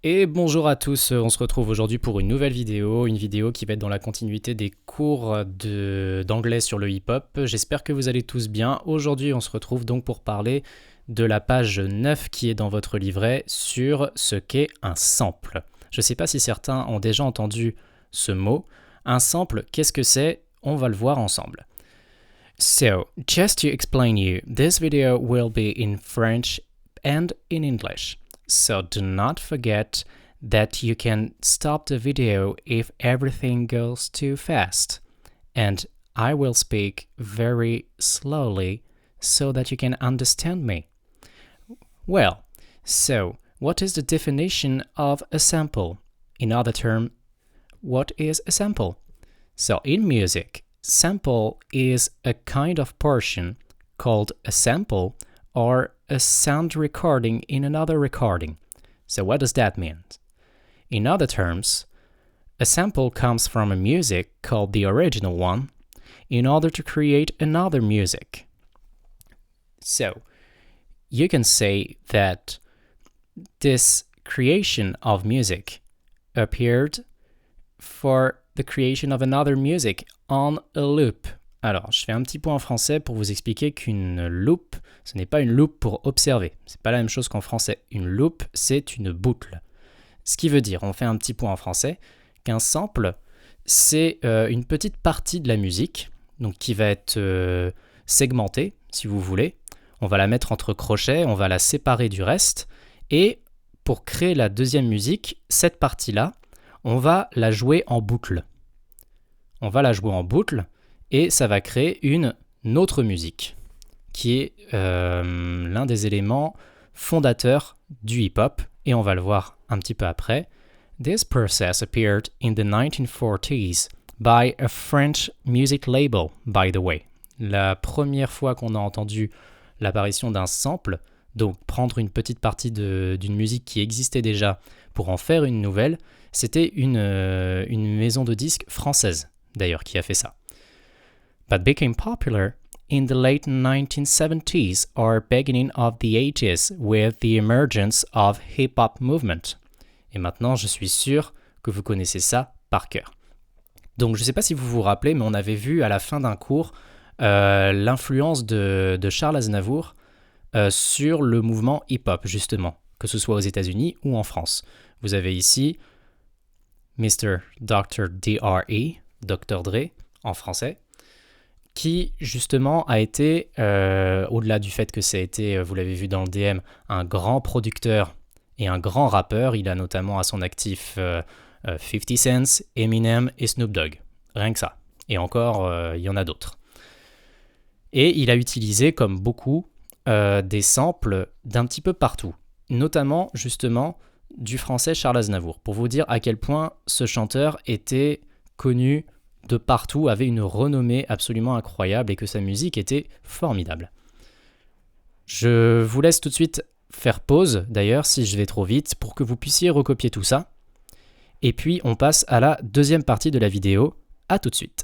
Et bonjour à tous, on se retrouve aujourd'hui pour une nouvelle vidéo, une vidéo qui va être dans la continuité des cours d'anglais sur le hip-hop. J'espère que vous allez tous bien. Aujourd'hui, on se retrouve donc pour parler de la page 9 qui est dans votre livret sur ce qu'est un sample. Je ne sais pas si certains ont déjà entendu ce mot. Un sample, qu'est-ce que c'est? On va le voir ensemble. So, just to explain you, this video will be in French and in English. So do not forget that you can stop the video if everything goes too fast. And I will speak very slowly so that you can understand me. Well, so what is the definition of a sample? In other terms, what is a sample? So in music, sample is a kind of portion called a sample or a sound recording in another recording. So what does that mean? In other terms, a sample comes from a music called the original one in order to create another music. So you can say that this creation of music appeared for the creation of another music on a loop. Alors, je fais un petit point en français pour vous expliquer qu'une loupe, ce n'est pas une loupe pour observer. C'est pas la même chose qu'en français. Une loupe, c'est une boucle. Ce qui veut dire, on fait un petit point en français, qu'un sample, c'est une petite partie de la musique, donc qui va être segmentée, si vous voulez. On va la mettre entre crochets, on va la séparer du reste, et pour créer la deuxième musique, cette partie-là, on va la jouer en boucle. On va la jouer en boucle, et ça va créer une autre musique, qui est l'un des éléments fondateurs du hip-hop, et on va le voir un petit peu après. This process appeared in the 1940s by a French music label, by the way. La première fois qu'on a entendu l'apparition d'un sample, donc prendre une petite partie d'une musique qui existait déjà pour en faire une nouvelle, c'était une maison de disques française, d'ailleurs, qui a fait ça. But became popular in the late 1970s or beginning of the 80s with the emergence of hip-hop movement. Et maintenant, je suis sûr que vous connaissez ça par cœur. Donc, je ne sais pas si vous vous rappelez, mais on avait vu à la fin d'un cours l'influence de Charles Aznavour sur le mouvement hip-hop, justement, que ce soit aux États-Unis ou en France. Vous avez ici Mr. Dr. Dre, Dr. Dre, en français, qui justement a été, au-delà du fait que ça a été, vous l'avez vu dans le DM, un grand producteur et un grand rappeur. Il a notamment à son actif 50 Cent, Eminem et Snoop Dogg. Rien que ça. Et encore, il y en a d'autres. Et il a utilisé, comme beaucoup, des samples d'un petit peu partout. Notamment, justement, du français Charles Aznavour. Pour vous dire à quel point ce chanteur était connu de partout, avait une renommée absolument incroyable et que sa musique était formidable. Je vous laisse tout de suite faire pause, d'ailleurs, si je vais trop vite, pour que vous puissiez recopier tout ça. Et puis, on passe à la deuxième partie de la vidéo. À tout de suite.